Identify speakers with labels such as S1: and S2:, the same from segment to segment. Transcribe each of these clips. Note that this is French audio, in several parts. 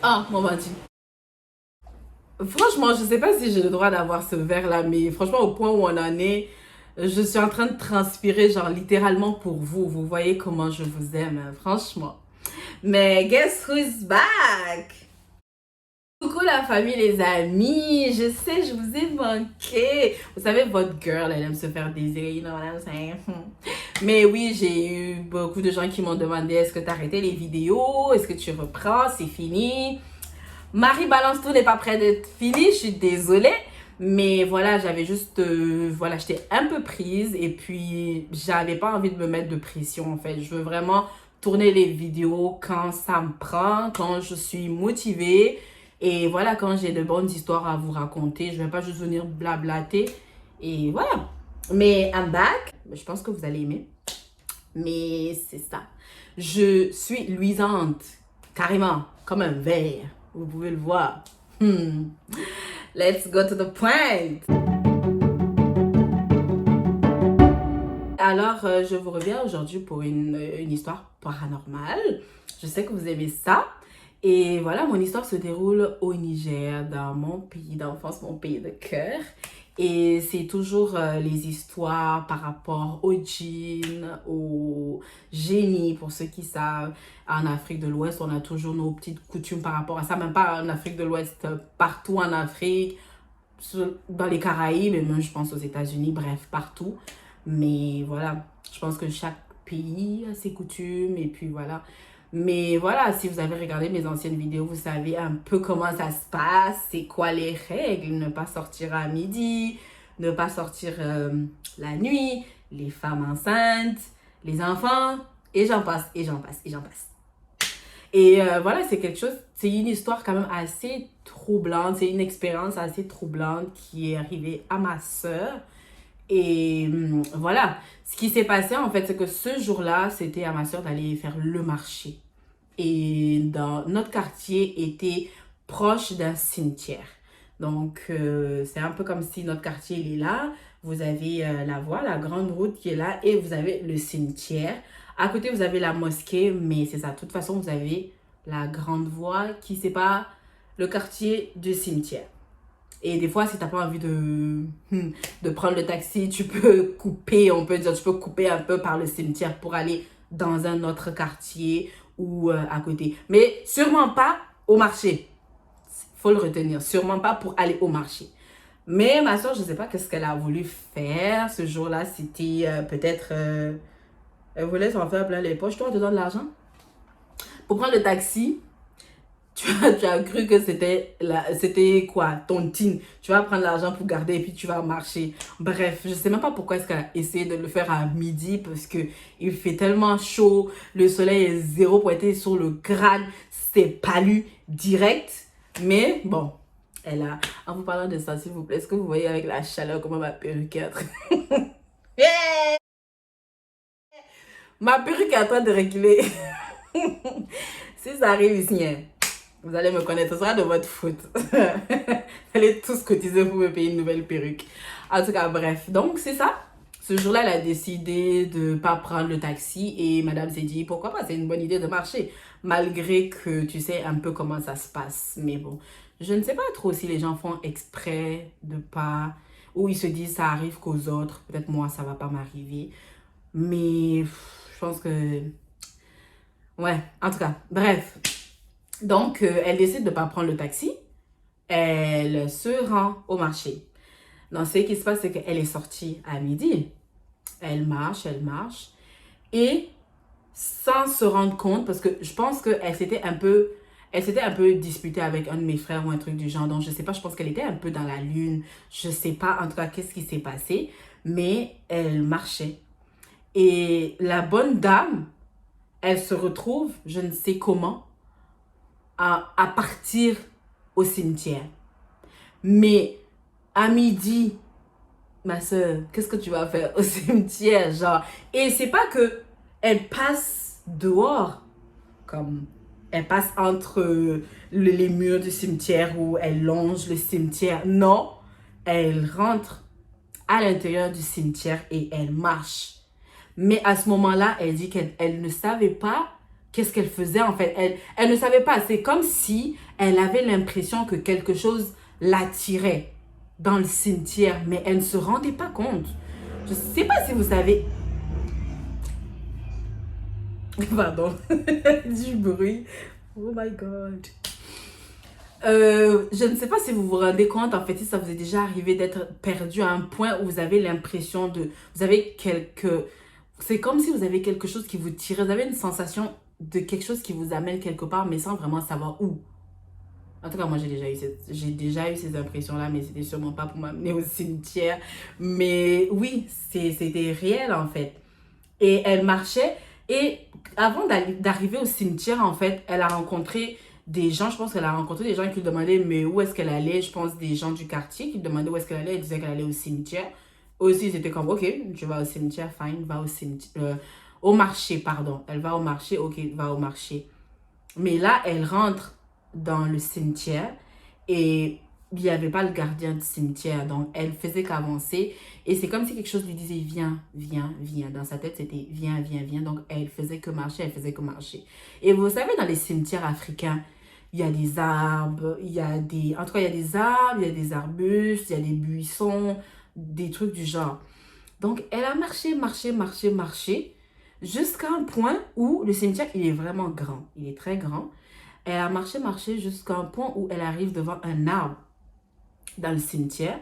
S1: Ah, mon bâti. Franchement, je sais pas si j'ai le droit d'avoir ce verre-là, mais franchement, au point où on en est, je suis en train de transpirer, genre littéralement pour vous. Vous voyez comment je vous aime, hein, franchement. Mais guess who's back? Coucou la famille, les amis. Je sais, je vous ai manqué. Vous savez, votre girl, elle aime se faire désirer, you know what I'm saying? Mais oui, j'ai eu beaucoup de gens qui m'ont demandé est-ce que tu as arrêté les vidéos? Est-ce que tu reprends? C'est fini? Marie Balance tout n'est pas près d'être fini, je suis désolée. Mais voilà, j'avais juste, voilà, j'étais un peu prise et puis j'avais pas envie de me mettre de pression en fait. Je veux vraiment tourner les vidéos quand ça me prend, quand je suis motivée et voilà, quand j'ai de bonnes histoires à vous raconter. Je vais pas juste venir blablater et voilà. Mais I'm back, je pense que vous allez aimer. Mais c'est ça. Je suis luisante, carrément, comme un verre. Vous pouvez le voir. Let's go to the point. Alors, je vous reviens aujourd'hui pour une histoire paranormale. Je sais que vous aimez ça. Et voilà, mon histoire se déroule au Niger, dans mon pays d'enfance, mon pays de cœur. Et c'est toujours les histoires par rapport aux djinns, aux génies, pour ceux qui savent. En Afrique de l'Ouest, on a toujours nos petites coutumes par rapport à ça. Même pas en Afrique de l'Ouest, partout en Afrique, dans les Caraïbes, et même je pense aux États-Unis, bref, partout. Mais voilà, je pense que chaque pays a ses coutumes et puis voilà. Mais voilà, si vous avez regardé mes anciennes vidéos, vous savez un peu comment ça se passe, c'est quoi les règles, ne pas sortir à midi, ne pas sortir la nuit, les femmes enceintes, les enfants, et j'en passe, et j'en passe, et j'en passe. Et voilà, c'est quelque chose, c'est une histoire quand même assez troublante, c'est une expérience assez troublante qui est arrivée à ma sœur. Et voilà, ce qui s'est passé en fait, c'est que ce jour-là, c'était à ma soeur d'aller faire le marché. Et dans notre quartier était proche d'un cimetière. Donc, c'est un peu comme si notre quartier il est là. Vous avez la voie, la grande route qui est là, et vous avez le cimetière. À côté, vous avez la mosquée, mais c'est ça. De toute façon, vous avez la grande voie qui sépare le quartier du cimetière. Et des fois, si tu n'as pas envie de prendre le taxi, tu peux couper, on peut dire, tu peux couper un peu par le cimetière pour aller dans un autre quartier ou à côté. Mais sûrement pas au marché. Faut le retenir. Sûrement pas pour aller au marché. Mais ma soeur, je ne sais pas qu'est-ce qu'elle a voulu faire ce jour-là. C'était peut-être... elle voulait s'en faire plein les poches. Toi, on te donne de l'argent pour prendre le taxi. Tu as cru que c'était quoi, ton tin. Tu vas prendre l'argent pour garder et puis tu vas marcher. Bref, je sais même pas pourquoi est-ce qu'elle a essayé de le faire à midi parce que il fait tellement chaud, le soleil est zéro pointé sur le crâne, c'est palu direct. Mais bon, elle a... En vous parlant de ça, s'il vous plaît, est-ce que vous voyez avec la chaleur comment ma perruque est en train... Ma perruque est en train de reculer. Si ça arrive ici, hein, vous allez me connaître, ce sera de votre faute. Vous allez tous cotiser pour me payer une nouvelle perruque. En tout cas, bref. Donc, c'est ça. Ce jour-là, elle a décidé de ne pas prendre le taxi et madame s'est dit, pourquoi pas, c'est une bonne idée de marcher. Malgré que tu sais un peu comment ça se passe. Mais bon, je ne sais pas trop si les gens font exprès de pas... Ou ils se disent, ça arrive qu'aux autres. Peut-être moi, ça va pas m'arriver. Mais je pense que... Ouais, en tout cas, bref. Donc, elle décide de ne pas prendre le taxi. Elle se rend au marché. Donc, ce qui se passe, c'est qu'elle est sortie à midi. Elle marche, elle marche. Et sans se rendre compte, parce que je pense qu'elle s'était un peu disputée avec un de mes frères ou un truc du genre. Donc, je sais pas, je pense qu'elle était un peu dans la lune. Je sais pas, en tout cas, qu'est-ce qui s'est passé. Mais elle marchait. Et la bonne dame, elle se retrouve, je ne sais comment, à partir au cimetière. Mais à midi, ma soeur, qu'est-ce que tu vas faire au cimetière, genre? Et c'est pas que elle passe dehors, comme elle passe entre les murs du cimetière ou elle longe le cimetière. Non, elle rentre à l'intérieur du cimetière et elle marche. Mais à ce moment-là, elle dit qu'elle ne savait pas qu'est-ce qu'elle faisait en fait. Elle ne savait pas. C'est comme si elle avait l'impression que quelque chose l'attirait dans le cimetière, mais elle ne se rendait pas compte. Je ne sais pas si vous savez. Pardon, du bruit. Oh my god. Je ne sais pas si vous vous rendez compte, en fait, si ça vous est déjà arrivé d'être perdu à un point où vous avez l'impression de... Vous avez quelque... C'est comme si vous avez quelque chose qui vous tire. Vous avez une sensation de quelque chose qui vous amène quelque part, mais sans vraiment savoir où. En tout cas, moi, j'ai déjà eu ces impressions-là, mais c'était sûrement pas pour m'amener au cimetière. Mais oui, c'était réel, en fait. Et elle marchait. Et avant d'arriver au cimetière, en fait, elle a rencontré des gens. Je pense qu'elle a rencontré des gens qui lui demandaient, mais où est-ce qu'elle allait? Je pense des gens du quartier qui lui demandaient où est-ce qu'elle allait. Elle disait qu'elle allait au cimetière. Aussi, ils étaient comme, ok, tu vas au cimetière, fine, va au cimetière. Au marché, pardon. Elle va au marché, ok, va au marché. Mais là, elle rentre dans le cimetière et il n'y avait pas le gardien du cimetière. Donc, elle faisait qu'avancer. Et c'est comme si quelque chose lui disait, viens, viens, viens. Dans sa tête, c'était viens, viens, viens. Donc, elle faisait que marcher, elle faisait que marcher. Et vous savez, dans les cimetières africains, il y a des arbres, il y a des... En tout cas, il y a des arbres, il y a des arbustes, il y a des buissons, des trucs du genre. Donc, elle a marché, marché, marché, marché, jusqu'à un point où le cimetière, il est vraiment grand. Il est très grand. Elle a marché, marché, jusqu'à un point où elle arrive devant un arbre dans le cimetière.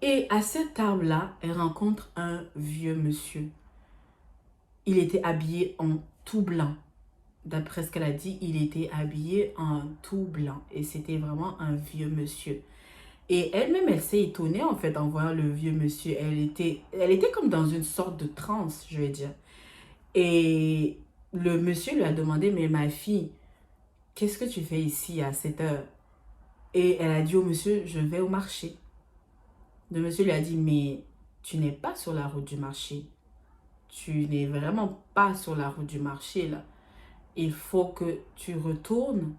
S1: Et à cet arbre-là, elle rencontre un vieux monsieur. Il était habillé en tout blanc. D'après ce qu'elle a dit, il était habillé en tout blanc. Et c'était vraiment un vieux monsieur. Et elle-même, elle s'est étonnée en fait en voyant le vieux monsieur. Elle était comme dans une sorte de transe, je vais dire. Et le monsieur lui a demandé, mais ma fille, qu'est-ce que tu fais ici à cette heure? Et elle a dit au monsieur, je vais au marché. Le monsieur lui a dit, mais tu n'es pas sur la route du marché. Tu n'es vraiment pas sur la route du marché là. Il faut que tu retournes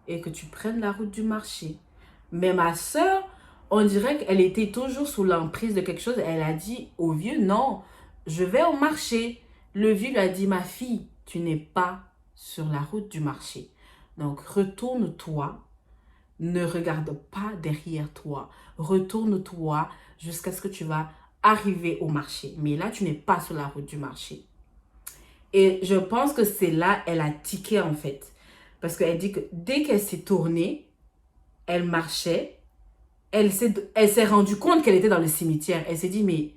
S1: et que tu prennes la route du marché. Mais ma soeur, on dirait qu'elle était toujours sous l'emprise de quelque chose. Elle a dit au vieux, non, je vais au marché. Le vieux lui a dit, ma fille, tu n'es pas sur la route du marché. Donc, retourne-toi. Ne regarde pas derrière toi. Retourne-toi jusqu'à ce que tu vas arriver au marché. Mais là, tu n'es pas sur la route du marché. Et je pense que c'est là, elle a tiqué en fait. Parce qu'elle dit que dès qu'elle s'est tournée, elle marchait, elle s'est rendue compte qu'elle était dans le cimetière. Elle s'est dit, mais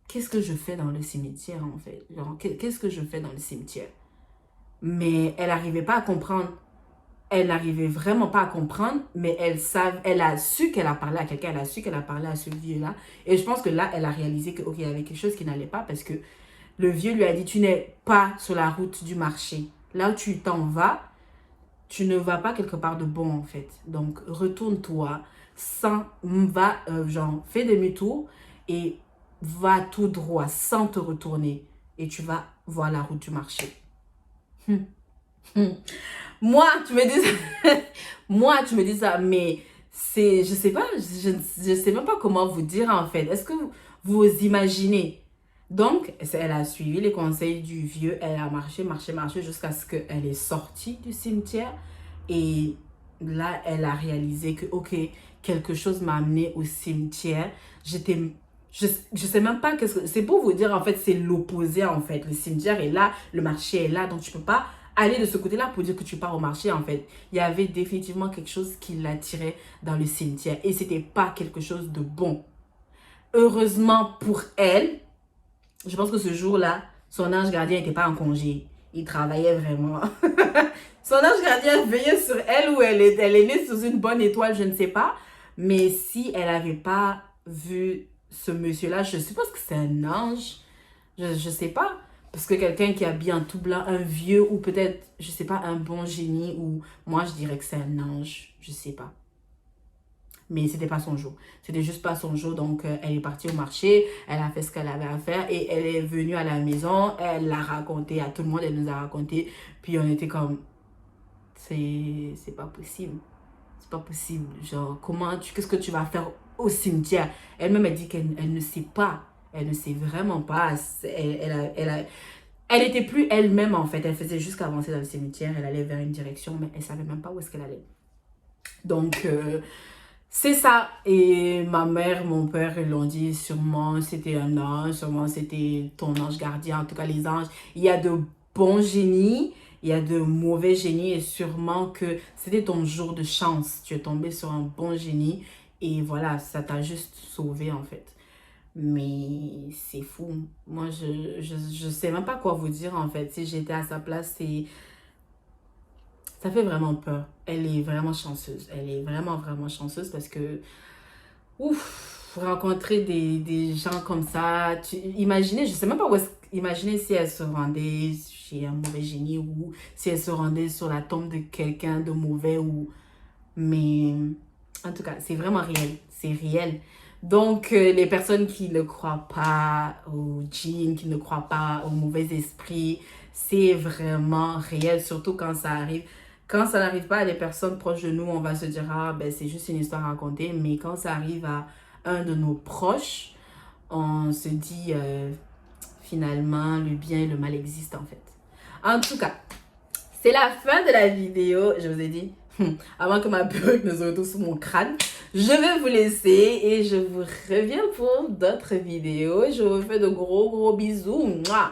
S1: qu'est-ce que je fais dans le cimetière en fait? Genre, qu'est-ce que je fais dans le cimetière? Mais elle n'arrivait pas à comprendre. Elle n'arrivait vraiment pas à comprendre, mais elle a su qu'elle a parlé à quelqu'un, elle a su qu'elle a parlé à ce vieux-là. Et je pense que là, elle a réalisé qu'il y avait quelque chose qui n'allait pas parce que le vieux lui a dit, tu n'es pas sur la route du marché. Là où tu t'en vas, tu ne vas pas quelque part de bon en fait. Donc, retourne-toi, genre, fais demi-tour et va tout droit sans te retourner. Et tu vas voir la route du marché. Moi, tu me dis ça. Moi, tu me dis ça, mais je sais pas, je sais même pas comment vous dire en fait. Est-ce que vous imaginez? Donc, elle a suivi les conseils du vieux, elle a marché, marché, marché jusqu'à ce qu'elle est sortie du cimetière. Et là, elle a réalisé que, ok, quelque chose m'a amené au cimetière. Je sais même pas qu'est-ce que... C'est pour vous dire, en fait, c'est l'opposé, en fait. Le cimetière est là, le marché est là, donc tu peux pas aller de ce côté-là pour dire que tu pars au marché, en fait. Il y avait définitivement quelque chose qui l'attirait dans le cimetière. Et c'était pas quelque chose de bon. Heureusement pour elle, je pense que ce jour-là, son ange gardien n'était pas en congé. Il travaillait vraiment. Son ange gardien veillait sur elle ou elle est née sous une bonne étoile, je ne sais pas. Mais si elle n'avait pas vu ce monsieur-là, je suppose que c'est un ange. Je ne sais pas. Parce que quelqu'un qui habille en tout blanc, un vieux ou peut-être, je ne sais pas, un bon génie ou moi je dirais que c'est un ange. Je ne sais pas. Mais c'était pas son jour. C'était juste pas son jour. Donc, elle est partie au marché. Elle a fait ce qu'elle avait à faire. Et elle est venue à la maison. Elle l'a raconté à tout le monde. Elle nous a raconté. Puis, on était comme... C'est pas possible. C'est pas possible. Genre, qu'est-ce que tu vas faire au cimetière? Elle-même, elle dit qu'elle ne sait pas. Elle ne sait vraiment pas. Elle n'était plus elle-même en fait. Elle faisait juste qu'avancer dans le cimetière. Elle allait vers une direction, mais elle ne savait même pas où est-ce qu'elle allait. Donc, c'est ça. Et ma mère, mon père, ils l'ont dit, sûrement c'était un ange, sûrement c'était ton ange gardien. En tout cas, les anges, il y a de bons génies, il y a de mauvais génies. Et sûrement que c'était ton jour de chance. Tu es tombé sur un bon génie. Et voilà, ça t'a juste sauvé en fait. Mais c'est fou. Moi, je sais même pas quoi vous dire en fait. Si j'étais à sa place, ça fait vraiment peur. Elle est vraiment chanceuse. Elle est vraiment, vraiment chanceuse parce que, ouf, rencontrer des gens comme ça, imaginez, je sais même pas où est-ce, imaginez si elle se rendait chez un mauvais génie ou si elle se rendait sur la tombe de quelqu'un de mauvais ou, mais en tout cas, c'est vraiment réel. C'est réel. Donc, les personnes qui ne croient pas aux djinns, qui ne croient pas aux mauvais esprits, c'est vraiment réel, surtout quand ça arrive. Quand ça n'arrive pas à des personnes proches de nous, on va se dire, ah, ben, c'est juste une histoire racontée. Mais quand ça arrive à un de nos proches, on se dit, finalement, le bien et le mal existent en fait. En tout cas, c'est la fin de la vidéo. Je vous ai dit, avant que ma perruque ne se retrouve sous mon crâne, je vais vous laisser et je vous reviens pour d'autres vidéos. Je vous fais de gros bisous. Mouah.